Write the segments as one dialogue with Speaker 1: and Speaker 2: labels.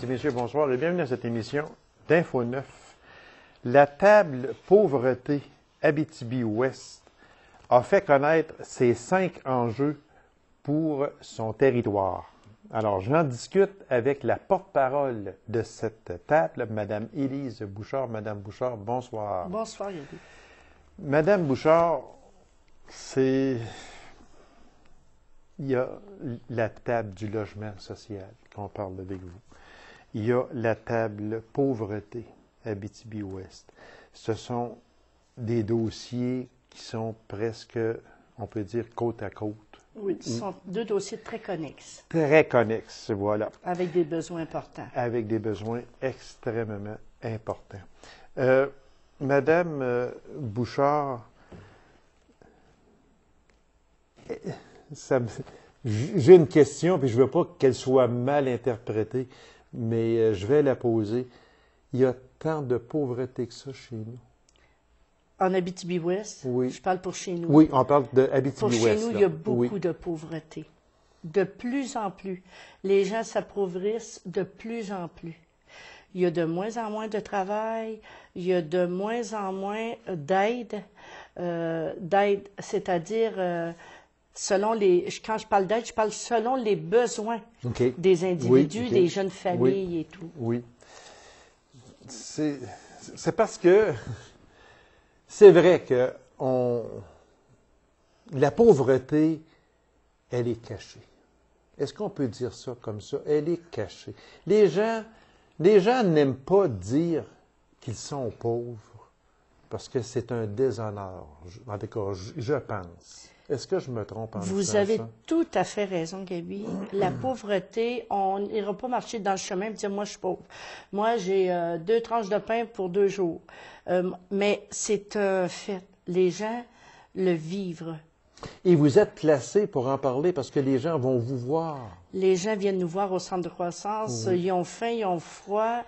Speaker 1: et messieurs, bonsoir et bienvenue à cette émission d'Info 9. La table pauvreté Abitibi-Ouest a fait connaître ses 5 enjeux pour son territoire. Alors, j'en discute avec la porte-parole de cette table, Mme Élise Bouchard. Madame Bouchard, bonsoir.
Speaker 2: Bonsoir, Yadi.
Speaker 1: Madame Bouchard, il y a la table du logement social qu'on parle avec vous. Il y a la table pauvreté Abitibi-Ouest. Ce sont des dossiers qui sont presque, on peut dire, côte à côte.
Speaker 2: Oui, ce sont deux dossiers très connexes.
Speaker 1: Très connexes, voilà.
Speaker 2: Avec des besoins importants.
Speaker 1: Avec des besoins extrêmement importants. Madame Bouchard, j'ai une question, puis je ne veux pas qu'elle soit mal interprétée, mais je vais la poser. Il y a tant de pauvreté que ça chez nous.
Speaker 2: En Abitibi-Ouest,
Speaker 1: oui.
Speaker 2: Je parle pour chez nous.
Speaker 1: Oui, on parle de Abitibi-Ouest.
Speaker 2: Pour chez nous, il y a beaucoup
Speaker 1: oui.
Speaker 2: de pauvreté. De plus en plus. Les gens s'appauvrissent de plus en plus. Il y a de moins en moins de travail, il y a de moins en moins d'aide. C'est-à-dire, quand je parle d'aide, je parle selon les besoins des individus, des jeunes familles et tout.
Speaker 1: Oui. C'est parce que c'est vrai que la pauvreté, elle est cachée. Est-ce qu'on peut dire ça comme ça? Elle est cachée. Les gens n'aiment pas dire qu'ils sont pauvres parce que c'est un déshonneur. En tout cas, je pense. Est-ce que je me trompe en disant ça?
Speaker 2: Vous avez tout à fait raison, Gaby. La pauvreté, on n'ira pas marcher dans le chemin et dire « moi, je suis pauvre ». Moi, j'ai 2 tranches de pain pour 2 jours. Mais c'est un fait. Les gens le vivent.
Speaker 1: Et vous êtes placé pour en parler parce que les gens vont vous voir.
Speaker 2: Les gens viennent nous voir au centre de croissance.
Speaker 1: Oui.
Speaker 2: Ils ont faim, ils ont froid.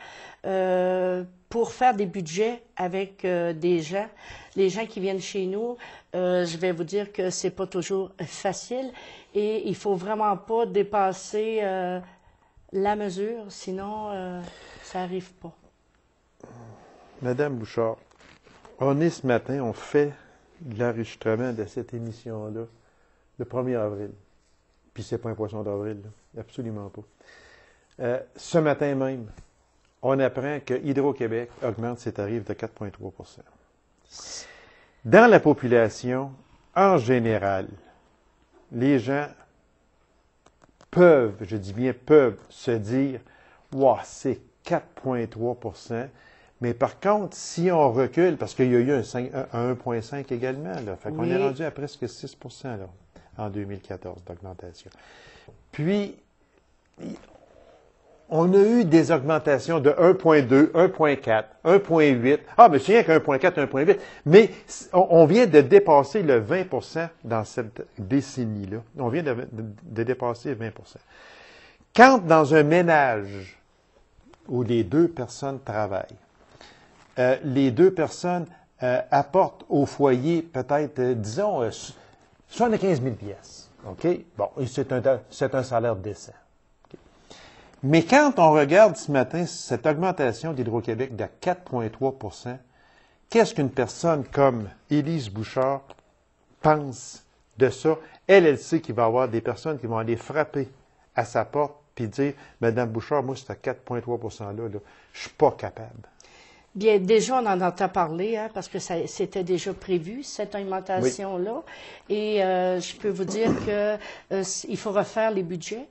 Speaker 2: Pour faire des budgets avec des gens, les gens qui viennent chez nous, je vais vous dire que c'est pas toujours facile et il faut vraiment pas dépasser la mesure, sinon ça n'arrive pas.
Speaker 1: Madame Bouchard, on est ce matin, on fait l'enregistrement de cette émission-là le 1er avril. Puis c'est pas un poisson d'avril, là. Absolument pas. Ce matin même, on apprend que Hydro-Québec augmente ses tarifs de 4,3 %. Dans la population, en général, les gens peuvent, je dis bien peuvent, se dire « Wow, c'est 4,3 %. Mais par contre, si on recule, parce qu'il y a eu un 1,5 également, là, fait qu'on est rendu à presque 6 % là, en 2014 d'augmentation. Puis, on a eu des augmentations de 1,2, 1,4, 1,8. Ah, mais c'est rien qu'un 1,4, 1,8. Mais on vient de dépasser le 20 % dans cette décennie-là. On vient de dépasser 20 %. Quand dans un ménage où les 2 personnes travaillent, les 2 personnes apportent au foyer peut-être, disons, 75 000 pièces. OK? Bon, c'est un salaire décent. Okay. Mais quand on regarde ce matin cette augmentation d'Hydro-Québec de 4,3 %, qu'est-ce qu'une personne comme Élise Bouchard pense de ça? Elle sait qu'il va y avoir des personnes qui vont aller frapper à sa porte puis dire « Madame Bouchard, moi, c'est à 4,3 % là, je suis pas capable. »
Speaker 2: Bien, déjà, on en entend parler, hein, parce que c'était déjà prévu, cette augmentation-là. Oui. Et je peux vous dire que il faut refaire les budgets.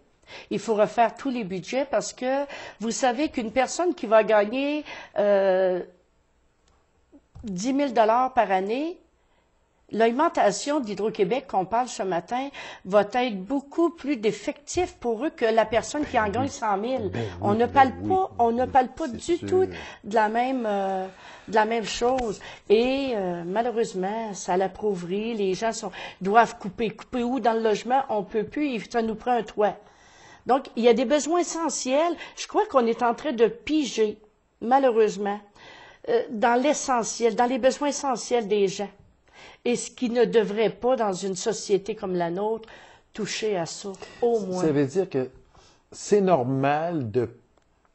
Speaker 2: Il faut refaire tous les budgets parce que vous savez qu'une personne qui va gagner 10 000 $ par année, l'augmentation d'Hydro-Québec qu'on parle ce matin va être beaucoup plus d'effectif pour eux que la personne qui en gagne 100 000. On ne parle pas du tout de la même chose. Et malheureusement, ça l'appauvrit. Les gens doivent couper. Couper où dans le logement? On peut plus. Ça nous prend un toit. Donc, il y a des besoins essentiels. Je crois qu'on est en train de piger, malheureusement, dans l'essentiel, dans les besoins essentiels des gens. Et ce qui ne devrait pas, dans une société comme la nôtre, toucher à ça, au moins.
Speaker 1: Ça veut dire que c'est normal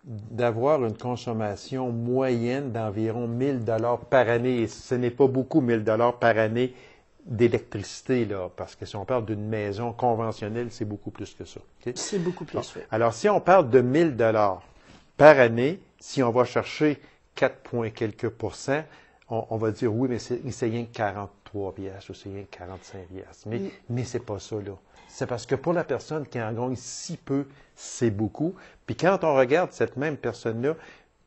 Speaker 1: d'avoir une consommation moyenne d'environ 1 000 $ par année. Et ce n'est pas beaucoup, 1 000 $ par année d'électricité, là, parce que si on parle d'une maison conventionnelle, c'est beaucoup plus que ça. Okay?
Speaker 2: C'est beaucoup plus, oui.
Speaker 1: Alors, si on parle de 1 000 $ par année, si on va chercher 4 points quelques %, on va dire oui, mais c'est rien que 43 piastres ou c'est rien que 45 piastres. Mais c'est pas ça, là. C'est parce que pour la personne qui en gagne si peu, c'est beaucoup. Puis quand on regarde cette même personne-là,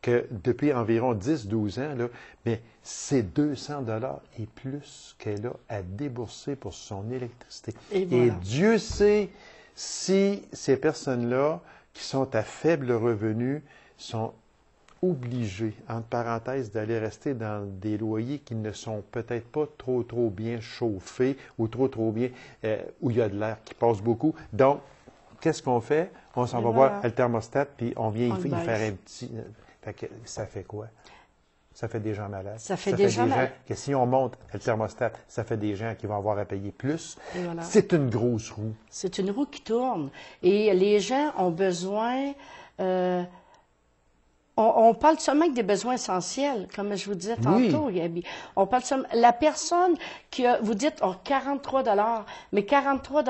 Speaker 1: que depuis environ 10-12 ans, là, mais c'est 200 $ et plus qu'elle a à débourser pour son électricité.
Speaker 2: Et voilà.
Speaker 1: Et Dieu sait si ces personnes-là, qui sont à faible revenu, sont obligés, entre parenthèses, d'aller rester dans des loyers qui ne sont peut-être pas trop bien chauffés ou trop bien, où il y a de l'air qui passe beaucoup. Donc, qu'est-ce qu'on fait? On s'en va voir le thermostat, puis on vient y faire un petit... Fait que ça fait quoi? Ça fait des gens malades.
Speaker 2: Ça fait des gens malades.
Speaker 1: Que si on monte le thermostat, ça fait des gens qui vont avoir à payer plus.
Speaker 2: Voilà.
Speaker 1: C'est une grosse roue.
Speaker 2: C'est une roue qui tourne. Et les gens ont besoin... On parle seulement des besoins essentiels, comme je vous disais tantôt, Gabi. On parle seulement... La personne qui a... Vous dites, 43 $. Mais 43 $,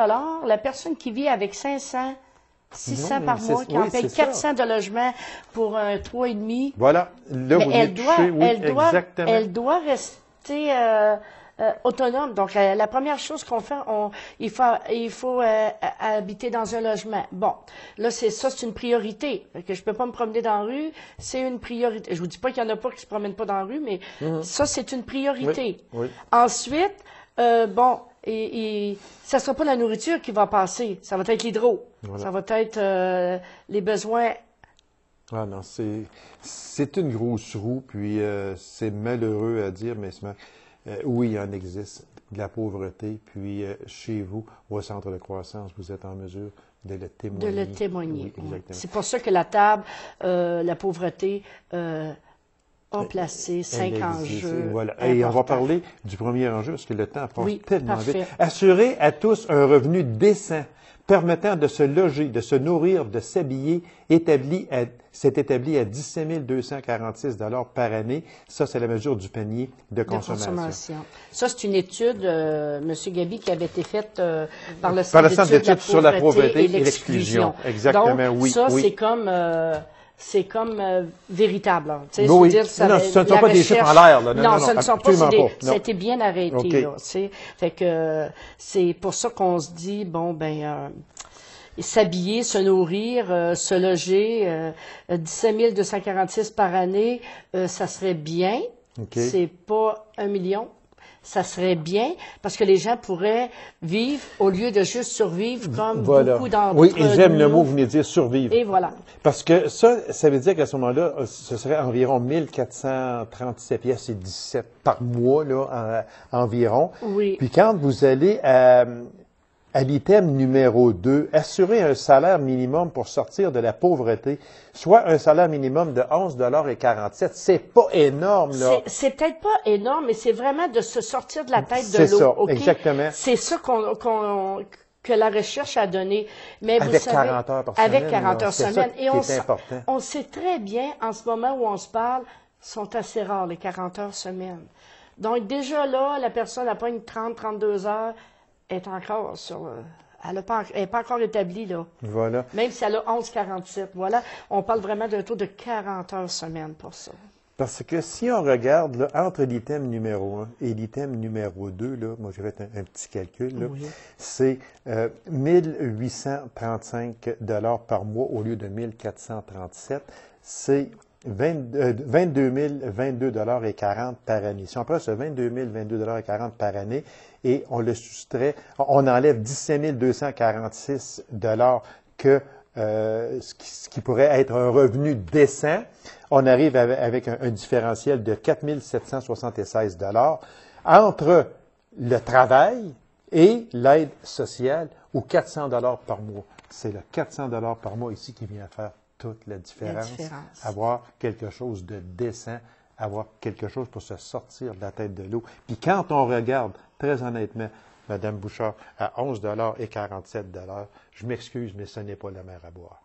Speaker 2: la personne qui vit avec 500... 600 par mois, qui en paye 400 de logement pour un 3,5.
Speaker 1: Voilà. Là, vous
Speaker 2: elle
Speaker 1: exactement.
Speaker 2: doit rester autonome. Donc, la première chose qu'on fait, il faut habiter dans un logement. Bon, là, c'est une priorité. Que je peux pas me promener dans la rue, c'est une priorité. Je vous dis pas qu'il y en a pas qui se promènent pas dans la rue, mais ça, c'est une priorité.
Speaker 1: Oui.
Speaker 2: Ensuite, ça sera pas la nourriture qui va passer, ça va être l'hydro, ça va être les besoins.
Speaker 1: Ah non, c'est une grosse roue, puis c'est malheureux à dire, mais oui, il en existe de la pauvreté, puis chez vous, au centre de croissance, vous êtes en mesure de le témoigner.
Speaker 2: De le témoigner.
Speaker 1: Oui, exactement.
Speaker 2: C'est pour ça que la table, la pauvreté, a placé 5 enjeux.
Speaker 1: Voilà. Et on va parler du premier enjeu, parce que le temps passe tellement
Speaker 2: parfait.
Speaker 1: vite. Assurer à tous un revenu décent, permettant de se loger, de se nourrir, de s'habiller, c'est établi à 17 246 $ par année. Ça, c'est la mesure du panier de consommation.
Speaker 2: Ça, c'est une étude, M. Gabi, qui avait été faite par le
Speaker 1: Centre d'études sur la pauvreté et l'exclusion. Exactement,
Speaker 2: donc,
Speaker 1: oui.
Speaker 2: Ça, c'est comme véritable.
Speaker 1: Ce ne sont pas des chiffres en l'air.
Speaker 2: Non, ce ne sont pas. Ça a été bien arrêté.
Speaker 1: Okay.
Speaker 2: Là, fait que c'est pour ça qu'on se dit, s'habiller, se nourrir, se loger, 17 246 par année, ça serait bien.
Speaker 1: Okay.
Speaker 2: C'est pas 1 million. Ça serait bien parce que les gens pourraient vivre au lieu de juste survivre comme beaucoup d'entre nous.
Speaker 1: Oui, et j'aime le mot, vous venez de dire survivre.
Speaker 2: Et voilà.
Speaker 1: Parce que ça veut dire qu'à ce moment-là, ce serait environ 1437 pièces et 17 par mois, là, environ.
Speaker 2: Oui.
Speaker 1: Puis quand vous allez à l'item numéro 2, assurer un salaire minimum pour sortir de la pauvreté, soit un salaire minimum de 11,47 $. C'est pas énorme, là.
Speaker 2: C'est peut-être pas énorme, mais c'est vraiment de se sortir de la tête de l'eau.
Speaker 1: C'est ça,
Speaker 2: okay?
Speaker 1: exactement.
Speaker 2: C'est ça que la recherche a donné. Mais vous savez,
Speaker 1: 40 heures par semaine.
Speaker 2: Avec 40 heures semaine.
Speaker 1: Et
Speaker 2: on sait très bien, en ce moment où on se parle, sont assez rares, les 40 heures semaine. Donc, déjà là, la personne n'a pas une 30-32 heures, est encore elle n'est pas encore établie, là.
Speaker 1: Voilà.
Speaker 2: Même si elle a 11,47. Voilà. On parle vraiment d'un taux de 40 heures semaine pour ça.
Speaker 1: Parce que si on regarde là, entre l'item numéro 1 et l'item numéro 2, là, moi j'ai fait un petit calcul, là, c'est 1835 $ par mois au lieu de 1437. C'est 22 022,40 $ par année. Si on prend ce 22 022,40 $ par année et on le soustrait, on enlève 17 246 $ que ce qui pourrait être un revenu décent, on arrive avec un différentiel de 4 776 $ entre le travail et l'aide sociale, ou 400 $ par mois. C'est le 400 $ par mois ici qui vient faire toute la différence. Avoir quelque chose de décent, avoir quelque chose pour se sortir de la tête de l'eau. Puis quand on regarde, très honnêtement, Mme Bouchard, à 11,47 $, je m'excuse, mais ce n'est pas la mer à boire.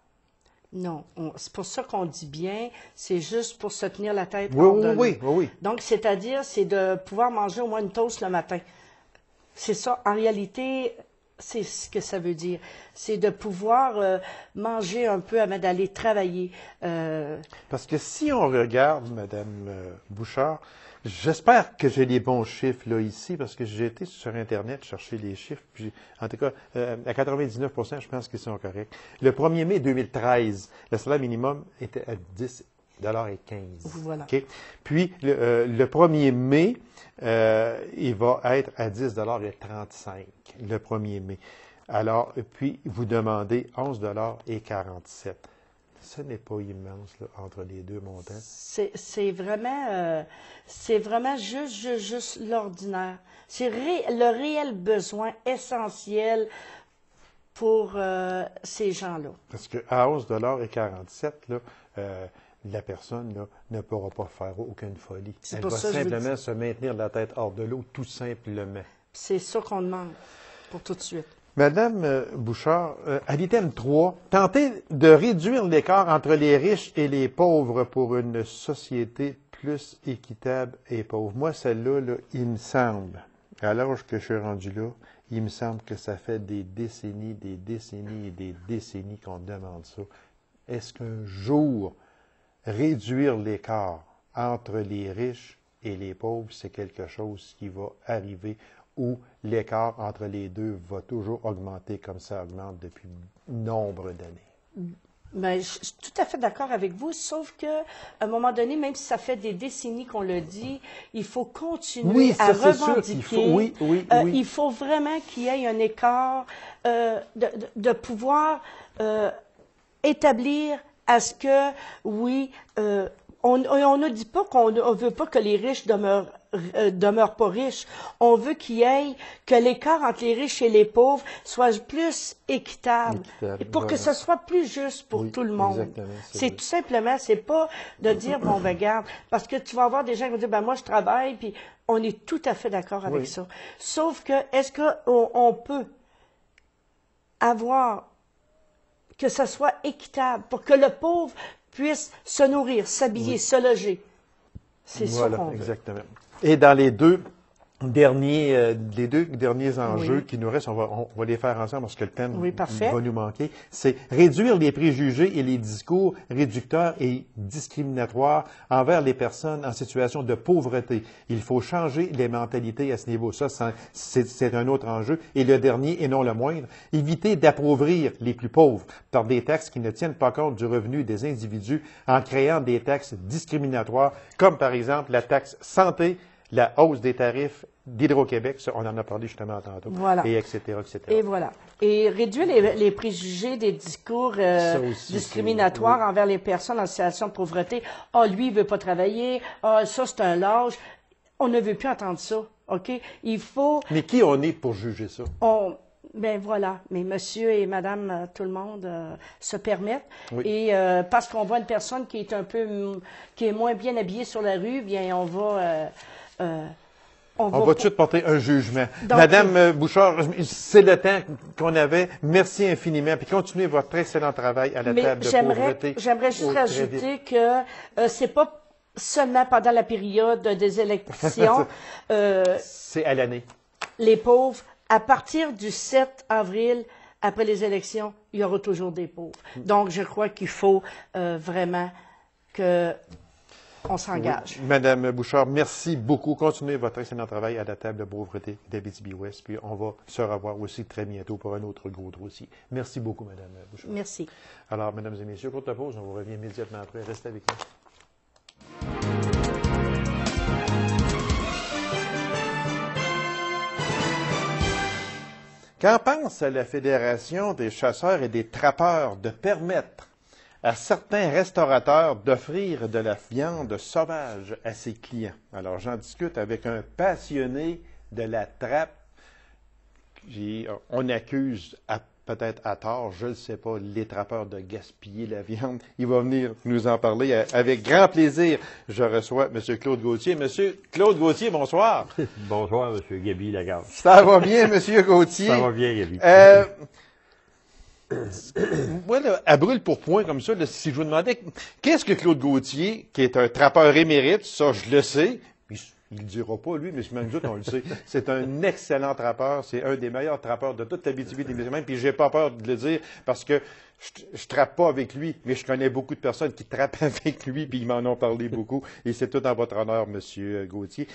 Speaker 2: Non, c'est pour ça qu'on dit bien, c'est juste pour se tenir la tête
Speaker 1: Oui,
Speaker 2: hors de
Speaker 1: oui,
Speaker 2: l'eau.
Speaker 1: oui.
Speaker 2: Donc, c'est-à-dire, c'est de pouvoir manger au moins une toast le matin. C'est ça, en réalité, c'est ce que ça veut dire. C'est de pouvoir manger un peu avant d'aller travailler.
Speaker 1: Parce que si on regarde, Madame Bouchard, j'espère que j'ai les bons chiffres là ici, parce que j'ai été sur Internet chercher les chiffres, puis en tout cas, à 99%, je pense qu'ils sont corrects. Le 1er mai 2013, le salaire minimum était à 10,15 $.
Speaker 2: Voilà.
Speaker 1: OK? Puis, le 1er mai, il va être à 10,35 $, le 1er mai. Alors, puis, vous demandez 11,47 $. Ce n'est pas immense là, entre les deux montants.
Speaker 2: C'est vraiment juste l'ordinaire. C'est le réel besoin essentiel pour ces gens-là.
Speaker 1: Parce qu'à 11,47 $, là, la personne là, ne pourra pas faire aucune folie. Elle va simplement se maintenir la tête hors de l'eau, tout simplement.
Speaker 2: C'est ça qu'on demande pour tout de suite.
Speaker 1: Madame Bouchard, à l'item 3, tenter de réduire l'écart entre les riches et les pauvres pour une société plus équitable et pauvre. Moi, celle-là, là, il me semble, à l'âge que je suis rendu là, il me semble que ça fait des décennies et des décennies qu'on demande ça. Est-ce qu'un jour, réduire l'écart entre les riches et les pauvres, c'est quelque chose qui va arriver où l'écart entre les deux va toujours augmenter comme ça augmente depuis nombre d'années?
Speaker 2: Bien, je suis tout à fait d'accord avec vous, sauf qu'à un moment donné, même si ça fait des décennies qu'on le dit, il faut continuer à revendiquer. Il faut vraiment qu'il y ait un écart de pouvoir établir à ce que, oui, on ne dit pas qu'on ne veut pas que les riches demeurent pas riches. On veut que l'écart entre les riches et les pauvres soit plus équitable. Et pour que ce soit plus juste pour tout le monde. C'est tout simplement, c'est pas de dire, bon, ben, regarde, parce que tu vas avoir des gens qui vont dire, ben, moi, je travaille, puis on est tout à fait d'accord avec ça. Sauf que, est-ce qu'on peut avoir que ça soit équitable pour que le pauvre puisse se nourrir, s'habiller, se loger. C'est ça qu'on veut.
Speaker 1: Exactement. Et dans les deux derniers enjeux qui nous restent, on va les faire ensemble parce que le thème va nous manquer, c'est réduire les préjugés et les discours réducteurs et discriminatoires envers les personnes en situation de pauvreté. Il faut changer les mentalités à ce niveau. Ça, c'est un autre enjeu. Et le dernier, et non le moindre, éviter d'appauvrir les plus pauvres par des taxes qui ne tiennent pas compte du revenu des individus en créant des taxes discriminatoires, comme par exemple la taxe santé, la hausse des tarifs d'Hydro-Québec, ça, on en a parlé justement tantôt, et etc., etc.
Speaker 2: Et voilà. Et réduire les préjugés des discours discriminatoires envers les personnes en situation de pauvreté. « Ah, lui, il veut pas travailler. Ah, ça, c'est un lâche. » On ne veut plus entendre ça, OK? Il faut...
Speaker 1: Mais qui on est pour juger ça?
Speaker 2: Ben voilà, mais monsieur et madame, tout le monde se permettent.
Speaker 1: Oui.
Speaker 2: Et parce qu'on voit une personne qui est moins bien habillée sur la rue, bien on va
Speaker 1: tout de suite porter un jugement. Donc, Madame Bouchard, c'est le temps qu'on avait. Merci infiniment. Puis continuez votre excellent travail à la table de pauvreté.
Speaker 2: J'aimerais juste rajouter que c'est pas seulement pendant la période des élections.
Speaker 1: C'est à l'année.
Speaker 2: Les pauvres. À partir du 7 avril, après les élections, il y aura toujours des pauvres. Donc, je crois qu'il faut vraiment qu'on s'engage.
Speaker 1: Oui. Madame Bouchard, merci beaucoup. Continuez votre excellent travail à la table de pauvreté d'Abitibi-Ouest. Puis, on va se revoir aussi très bientôt pour un autre gros dossier. Merci beaucoup, Madame Bouchard.
Speaker 2: Merci.
Speaker 1: Alors, Mesdames et Messieurs, courte pause. On vous revient immédiatement après. Restez avec nous. Qu'en pense la Fédération des chasseurs et des trappeurs de permettre à certains restaurateurs d'offrir de la viande sauvage à ses clients? Alors, j'en discute avec un passionné de la trappe. On accuse, peut-être à tort, je ne sais pas, les trappeurs de gaspiller la viande. Il va venir nous en parler avec grand plaisir. Je reçois M. Claude Gauthier. Monsieur Claude Gauthier, bonsoir.
Speaker 3: Bonsoir, M. Gaby Lagarde.
Speaker 1: Ça va bien, M. Gauthier?
Speaker 3: Ça va bien, Gaby.
Speaker 1: moi, là, à brûle pour point comme ça, là, si je vous demandais, qu'est-ce que Claude Gauthier, qui est un trappeur émérite, ça je le sais, il ne le dira pas, lui, mais même nous autres, on le sait. C'est un excellent trappeur. C'est un des meilleurs trappeurs de toute l'Abitibi-Témiscamingue. Puis j'ai pas peur de le dire parce que je trappe pas avec lui, mais je connais beaucoup de personnes qui trappent avec lui, puis ils m'en ont parlé beaucoup. Et c'est tout en votre honneur, Monsieur Gauthier.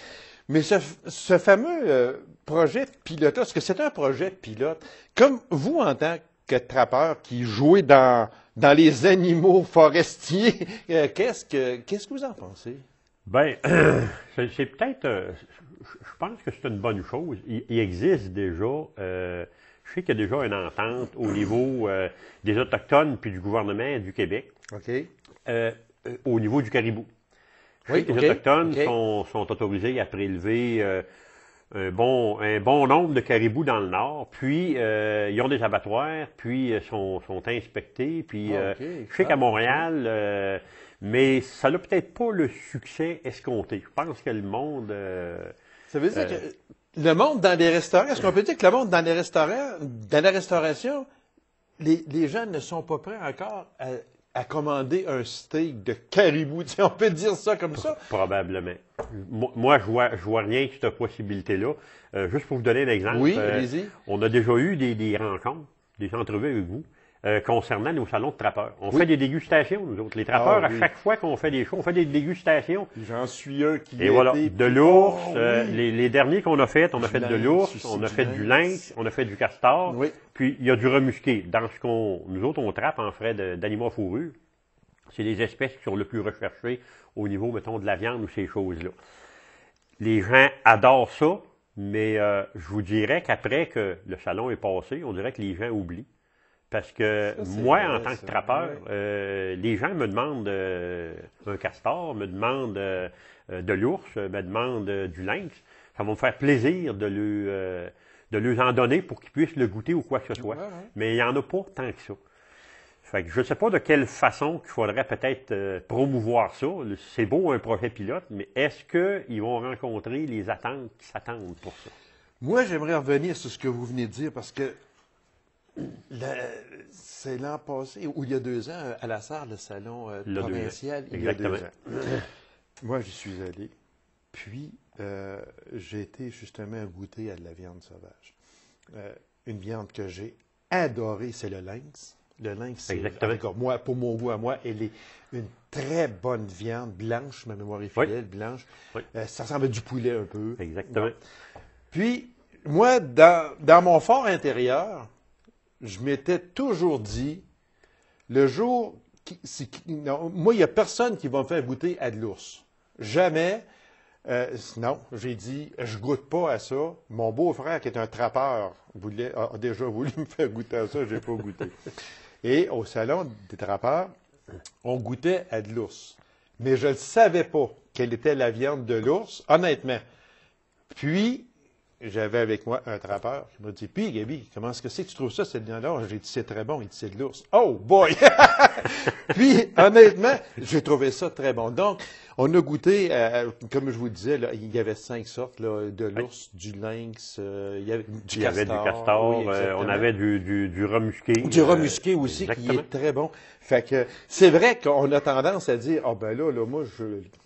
Speaker 1: Mais ce fameux projet pilote, est-ce que c'est un projet pilote? Comme vous, en tant que trappeur qui jouez dans les animaux forestiers, qu'est-ce que vous en pensez?
Speaker 3: Bien, c'est peut-être, je pense que c'est une bonne chose. Il existe déjà, je sais qu'il y a déjà une entente au niveau des Autochtones puis du gouvernement du Québec,
Speaker 1: OK.
Speaker 3: au niveau du caribou. Je sais que les Autochtones sont autorisés à prélever un bon nombre de caribous dans le nord, puis ils ont des abattoirs, puis sont inspectés, puis je sais qu'à Montréal... mais ça n'a peut-être pas le succès escompté. Je pense que le monde...
Speaker 1: ça veut dire que le monde dans les restaurants, est-ce qu'on peut dire que le monde dans les restaurants, dans la restauration, les gens ne sont pas prêts encore à commander un steak de caribou? Tu sais, on peut dire ça comme ça?
Speaker 3: Probablement. Moi, je vois rien que cette possibilité-là. Juste pour vous donner un exemple.
Speaker 1: Oui, allez-y.
Speaker 3: On a déjà eu des rencontres, des entrevues avec vous. Concernant nos salons de trappeurs. On fait des dégustations, nous autres. Les trappeurs, à chaque fois qu'on fait des shows, on fait des dégustations.
Speaker 1: J'en suis un qui
Speaker 3: Et voilà, de l'ours, les derniers qu'on a fait, on a fait de l'ours, on a fait du lynx, on a fait du castor, puis il y a du remusqué. Dans ce nous autres, on trappe en frais d'animaux à fourrure. C'est les espèces qui sont le plus recherchées au niveau, mettons, de la viande ou ces choses-là. Les gens adorent ça, mais je vous dirais qu'après que le salon est passé, on dirait que les gens oublient. Parce que moi, en tant que trappeur, les gens me demandent un castor, me demandent de l'ours, me demandent du lynx. Ça va me faire plaisir de leur en donner pour qu'ils puissent le goûter ou quoi que ce soit. Mais il n'y en a pas tant que ça. Fait que je ne sais pas de quelle façon qu'il faudrait peut-être promouvoir ça. C'est beau un projet pilote, mais est-ce qu'ils vont rencontrer les attentes qui s'attendent pour ça?
Speaker 1: Moi, j'aimerais revenir sur ce que vous venez de dire parce que c'est l'an passé, ou il y a 2 ans, à la Sarre, le salon provincial, il y a 2 ans. Moi, j'y suis allé, puis j'ai été justement goûter à de la viande sauvage. Une viande que j'ai adorée, c'est le lynx. Le lynx, c'est, moi, pour mon goût à moi, elle est une très bonne viande, blanche, ma mémoire est fidèle, blanche. Ça ressemble à du poulet un peu.
Speaker 3: Exactement.
Speaker 1: Bon. Puis, moi, dans mon fort intérieur, je m'étais toujours dit, le jour... moi, il n'y a personne qui va me faire goûter à de l'ours. Jamais. Non, j'ai dit, je goûte pas à ça. Mon beau-frère, qui est un trappeur, a déjà voulu me faire goûter à ça, je n'ai pas goûté. Et au salon des trappeurs, on goûtait à de l'ours. Mais je ne savais pas quelle était la viande de l'ours, honnêtement. Puis, j'avais avec moi un trappeur qui m'a dit, « Puis, Gaby, comment est-ce que c'est que tu trouves ça, cette viande-là? » J'ai dit, « C'est très bon. » Il dit, « C'est de l'ours. » Oh, boy! Puis, honnêtement, j'ai trouvé ça très bon. Donc, on a goûté, comme je vous disais, là, il y avait 5 sortes, là, de l'ours, du lynx, il y avait du castor.
Speaker 3: Oui, on avait du remusqué.
Speaker 1: Du remusqué aussi, qui est très bon. Fait que, c'est vrai qu'on a tendance à dire, « Ah ben là, moi,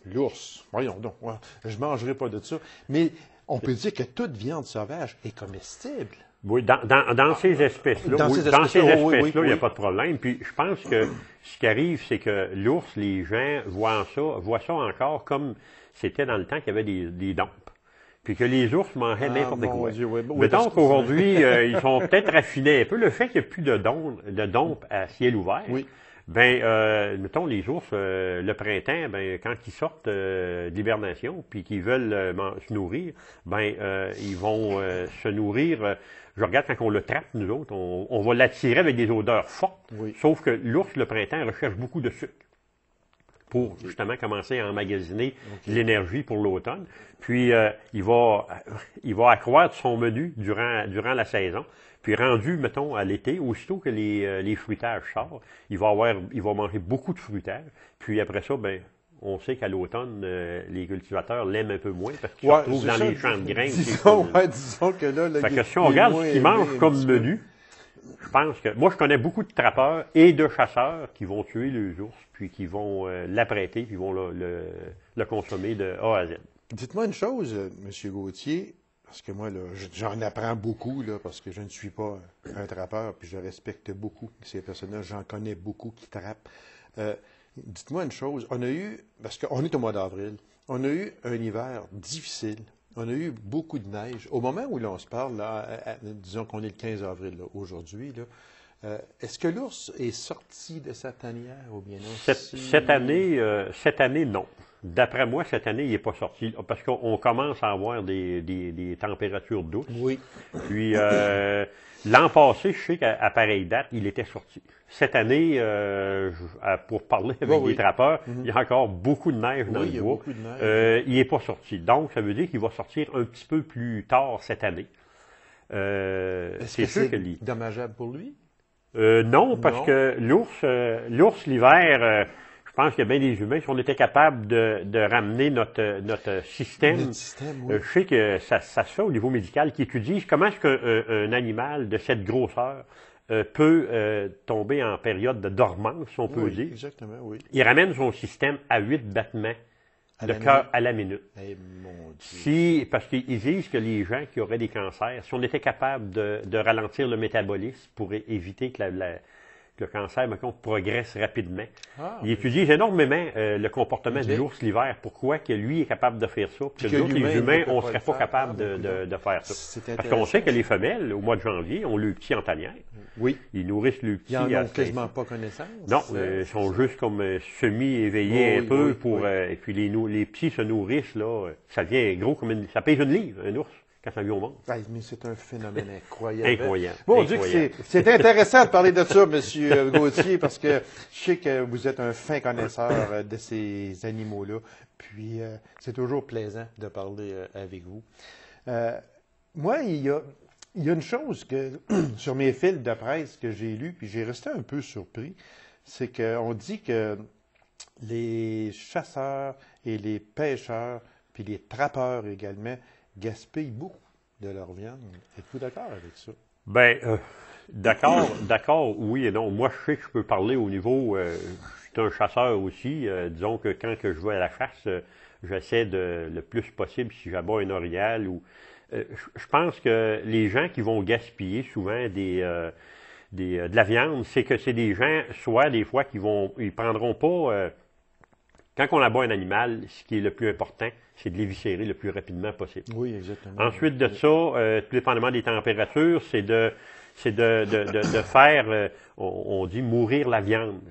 Speaker 1: l'ours, voyons donc, je mangerai pas de ça. » Mais on peut dire que toute viande sauvage est comestible.
Speaker 3: Oui, dans ces espèces-là, il n'y a pas de problème. Puis je pense que ce qui arrive, c'est que l'ours, les gens voient ça encore comme c'était dans le temps qu'il y avait des dompes. Puis que les ours mangeaient n'importe quoi. Mais donc, aujourd'hui, ils sont peut-être raffinés un peu. Le fait qu'il n'y ait plus de dompes à ciel ouvert, mettons, les ours, le printemps, quand ils sortent d'hibernation, puis qu'ils veulent se nourrir, ils vont se nourrir. Je regarde quand on le trappe, nous autres, on va l'attirer avec des odeurs fortes. Sauf que l'ours, le printemps, recherche beaucoup de sucre pour justement commencer à emmagasiner l'énergie pour l'automne. Puis, il va accroître son menu durant la saison. Puis, rendu, mettons, à l'été, aussitôt que les fruitages sortent, il va manger beaucoup de fruitages. Puis, après ça, on sait qu'à l'automne, les cultivateurs l'aiment un peu moins parce qu'ils se retrouvent dans les champs de graines.
Speaker 1: Disons que là...
Speaker 3: Fait que si on regarde ce qu'ils mangent comme menu, je pense que... Moi, je connais beaucoup de trappeurs et de chasseurs qui vont tuer les ours, puis qui vont l'apprêter, puis vont le consommer de A à Z.
Speaker 1: Dites-moi une chose, M. Gauthier, parce que moi, là, j'en apprends beaucoup, là, parce que je ne suis pas un trappeur, puis je respecte beaucoup ces personnes-là, j'en connais beaucoup qui trappent. Dites-moi une chose, on a eu, parce qu'on est au mois d'avril, on a eu un hiver difficile, on a eu beaucoup de neige. Au moment où l'on se parle, là, disons qu'on est le 15 avril aujourd'hui, là, est-ce que l'ours est sorti de sa tanière ou bien non?
Speaker 3: Cette année, non. D'après moi, cette année, il n'est pas sorti, parce qu'on commence à avoir des températures douces.
Speaker 1: Oui.
Speaker 3: Puis, l'an passé, je sais qu'à pareille date, il était sorti. Cette année, pour parler avec des trappeurs, il y a encore beaucoup de neige dans le bois.
Speaker 1: Il y a beaucoup de neige.
Speaker 3: Il n'est pas sorti. Donc, ça veut dire qu'il va sortir un petit peu plus tard cette année.
Speaker 1: Est-ce que c'est dommageable pour lui?
Speaker 3: Non, parce que l'ours, l'hiver, je pense qu'il y a bien des humains, si on était capable de ramener notre système,
Speaker 1: oui.
Speaker 3: je sais que ça se fait au niveau médical, qui étudie comment est-ce qu'un animal de cette grosseur peut tomber en période de dormance, si on peut dire.
Speaker 1: Exactement, oui.
Speaker 3: Il ramène son système à 8 battements de cœur à la minute.
Speaker 1: Eh, mon Dieu.
Speaker 3: Parce qu'ils disent que les gens qui auraient des cancers, si on était capable de ralentir le métabolisme pour éviter que le cancer, mettons, progresse rapidement. Il étudie énormément le comportement de l'ours l'hiver. Pourquoi que lui est capable de faire ça, puis que nous, les humains, on ne serait pas capable de faire ça. Parce qu'on sait que les femelles, au mois de janvier, ont le petit en tanière.
Speaker 1: Oui.
Speaker 3: Ils nourrissent le petit.
Speaker 1: Ils n'en ont quasiment pas connaissance.
Speaker 3: Non, ils sont juste comme semi-éveillés un peu pour... et puis les petits se nourrissent, là. Ça devient gros comme ça pèse une livre, un ours. Quand ça vit au monde.
Speaker 1: Mais c'est un phénomène incroyable.
Speaker 3: Incroyable.
Speaker 1: Bon, Dieu que c'est intéressant de parler de ça, M. Gauthier, parce que je sais que vous êtes un fin connaisseur de ces animaux-là. Puis, c'est toujours plaisant de parler avec vous. Moi, il y a une chose que sur mes fils de presse que j'ai lus, puis j'ai resté un peu surpris, c'est qu'on dit que les chasseurs et les pêcheurs, puis les trappeurs également, gaspillent beaucoup de leur viande. Êtes-vous d'accord avec ça?
Speaker 3: Bien, d'accord, oui et non. Moi, je sais que je peux parler au niveau... je suis un chasseur aussi. Disons que quand que je vais à la chasse, j'essaie le plus possible, si j'abats un orignal ou... je pense que les gens qui vont gaspiller souvent de la viande, c'est que c'est des gens, soit des fois, ils prendront pas... quand on abat un animal, ce qui est le plus important, c'est de l'éviscérer le plus rapidement possible.
Speaker 1: Oui, exactement.
Speaker 3: Ensuite de ça, tout dépendamment des températures, c'est de faire, on dit mourir la viande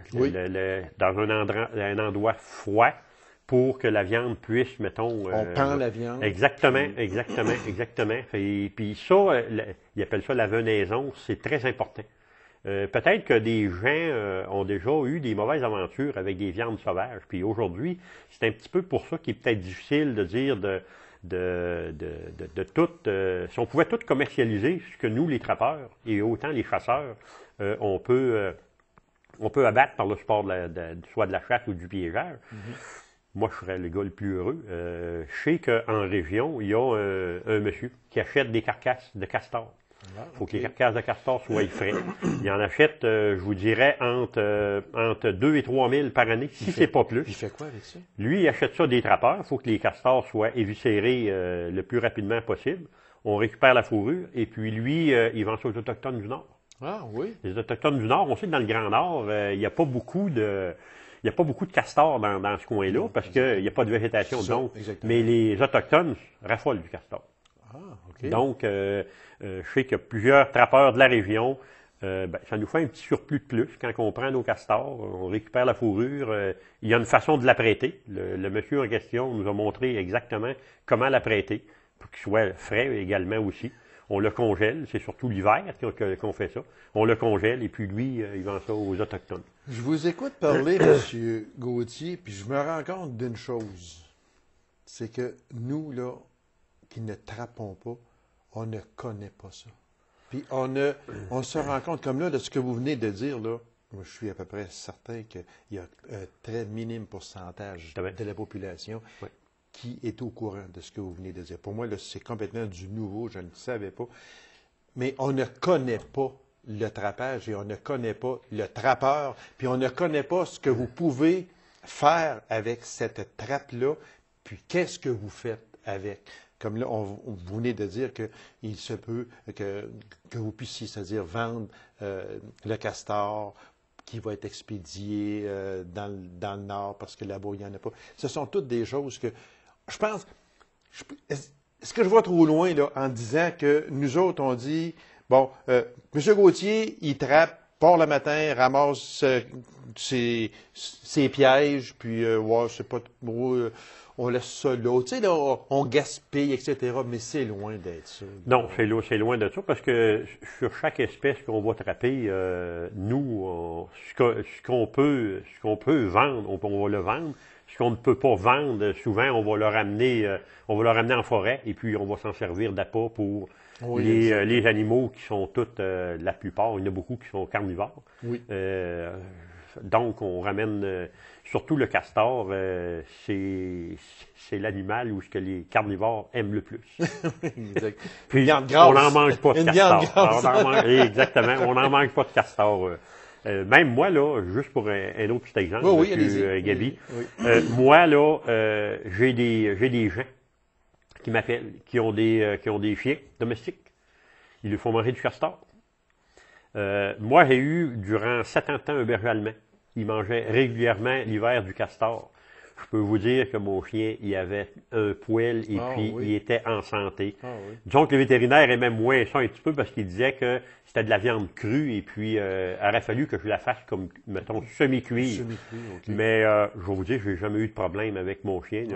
Speaker 3: dans un endroit froid pour que la viande puisse, mettons...
Speaker 1: on pend la viande.
Speaker 3: Exactement. Et puis ça, ils appellent ça la venaison, c'est très important. Peut-être que des gens ont déjà eu des mauvaises aventures avec des viandes sauvages. Puis aujourd'hui, c'est un petit peu pour ça qu'il est peut-être difficile de dire de tout. Si on pouvait tout commercialiser, ce que nous, les trappeurs, et autant les chasseurs, on peut abattre par le sport soit de la chasse ou du piégage. Moi, je serais le gars le plus heureux. Je sais qu'en région, il y a un monsieur qui achète des carcasses de castor. Il faut que les carcasses de castor soient frais. Il en achète, je vous dirais, entre 2 et 3 000 par année, si c'est pas plus.
Speaker 1: Il fait quoi avec ça?
Speaker 3: Lui, il achète ça des trappeurs. Il faut que les castors soient éviscérés le plus rapidement possible. On récupère la fourrure et puis lui, il vend ça aux Autochtones du Nord.
Speaker 1: Ah oui?
Speaker 3: Les Autochtones du Nord, on sait que dans le Grand Nord, il n'y a pas beaucoup de castors dans ce coin-là parce qu'il n'y a pas de végétation. Donc, mais les Autochtones raffolent du castor.
Speaker 1: Ah, OK.
Speaker 3: Donc, je sais que plusieurs trappeurs de la région, ça nous fait un petit surplus de plus. Quand on prend nos castors, on récupère la fourrure. Il y a une façon de l'apprêter. Le monsieur en question nous a montré exactement comment l'apprêter pour qu'il soit frais également aussi. On le congèle, c'est surtout l'hiver qu'on fait ça. On le congèle et puis lui, il vend ça aux Autochtones.
Speaker 1: Je vous écoute parler, M. Gauthier, puis je me rends compte d'une chose. C'est que nous, là, qui ne trappons pas, on ne connaît pas ça. Puis on se rend compte, comme là, de ce que vous venez de dire, là, moi, je suis à peu près certain qu'il y a un très minime pourcentage de la population qui est au courant de ce que vous venez de dire. Pour moi, là, c'est complètement du nouveau, je ne savais pas. Mais on ne connaît pas le trappage et on ne connaît pas le trappeur, puis on ne connaît pas ce que vous pouvez faire avec cette trappe-là, puis qu'est-ce que vous faites avec. Comme là, vous venez de dire qu'il se peut que vous puissiez, c'est-à-dire vendre le castor qui va être expédié dans le Nord parce que là-bas, il n'y en a pas. Ce sont toutes des choses que, je pense, est-ce que je vois trop loin là, en disant que nous autres, on dit, bon, M. Gauthier, il trappe, part le matin, ramasse ses pièges, puis, ouais, c'est pas on laisse ça là. Tu sais, là, on gaspille, etc., mais c'est loin d'être ça.
Speaker 3: Non, c'est loin de ça, parce que sur chaque espèce qu'on va trapper, nous, ce qu'on peut vendre, on va le vendre. Ce qu'on ne peut pas vendre, souvent, on va le ramener en forêt, et puis on va s'en servir d'appât pour les animaux qui sont toutes, la plupart, il y en a beaucoup qui sont carnivores.
Speaker 1: Oui.
Speaker 3: Donc, on ramène, surtout le castor, c'est l'animal où ce que les carnivores aiment le plus.
Speaker 1: Exact.
Speaker 3: Puis, on n'en mange pas de castor. Exactement, on n'en mange pas de castor. Même moi, là, juste pour un autre petit exemple, Gaby, moi, là, j'ai des gens qui m'appellent, qui ont des chiens domestiques. Ils lui font manger du castor. Moi, j'ai eu, durant 70 ans, un berger allemand. Il mangeait régulièrement l'hiver du castor. Je peux vous dire que mon chien, il avait un poil et il était en santé. Disons que le vétérinaire aimait moins ça un petit peu parce qu'il disait que c'était de la viande crue et puis il aurait fallu que je la fasse comme, mettons, semi-cuire. Mais je vais vous dire, je n'ai jamais eu de problème avec mon chien.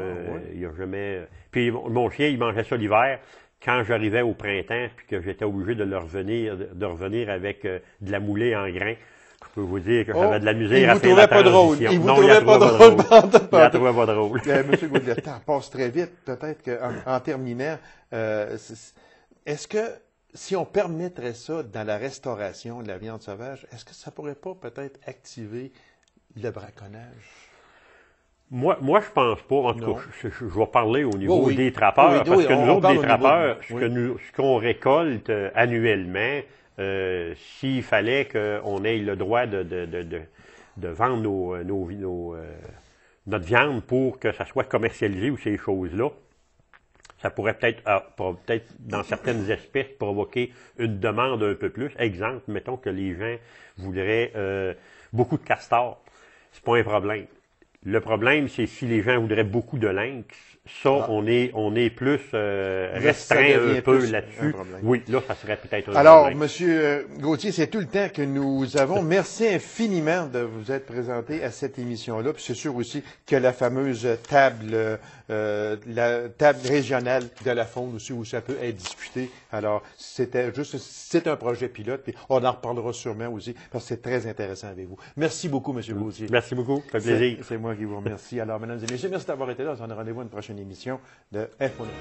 Speaker 3: Il a jamais... Puis mon chien, il mangeait ça l'hiver. Quand j'arrivais au printemps puis que j'étais obligé de revenir avec de la moulée en grains, je peux vous dire que j'avais de la misère à faire la transition.
Speaker 1: Il vous trouvait pas drôle.
Speaker 3: Il la trouvait pas drôle.
Speaker 1: Monsieur Gauthier, le temps passe très vite. Peut-être qu'en terminant, est-ce que si on permettrait ça dans la restauration de la viande sauvage, est-ce que ça pourrait pas peut-être activer le braconnage?
Speaker 3: Moi, je pense pas. En tout cas, je vais parler au niveau des trappeurs, parce que nous autres, des trappeurs, ce qu'on récolte annuellement, s'il fallait qu'on ait le droit de vendre notre viande pour que ça soit commercialisé ou ces choses-là, ça pourrait peut-être dans certaines espèces provoquer une demande un peu plus. Exemple, mettons que les gens voudraient beaucoup de castors. C'est pas un problème. Le problème, c'est si les gens voudraient beaucoup de lynx, ça, on est plus restreint un peu là-dessus. Oui, là, ça serait peut-être un
Speaker 1: Alors,
Speaker 3: problème.
Speaker 1: Monsieur Gauthier, c'est tout le temps que nous avons. Merci infiniment de vous être présenté à cette émission-là. Puis c'est sûr aussi que la fameuse table, la table régionale de la faune aussi, où ça peut être discuté. Alors, c'est un projet pilote, puis on en reparlera sûrement aussi, parce que c'est très intéressant avec vous. Merci beaucoup, Monsieur Gauthier.
Speaker 3: Merci beaucoup, ça fait plaisir.
Speaker 1: C'est moi qui vous remercie. Alors, mesdames et messieurs, merci d'avoir été là. On a rendez-vous à une prochaine émission de InfoNet.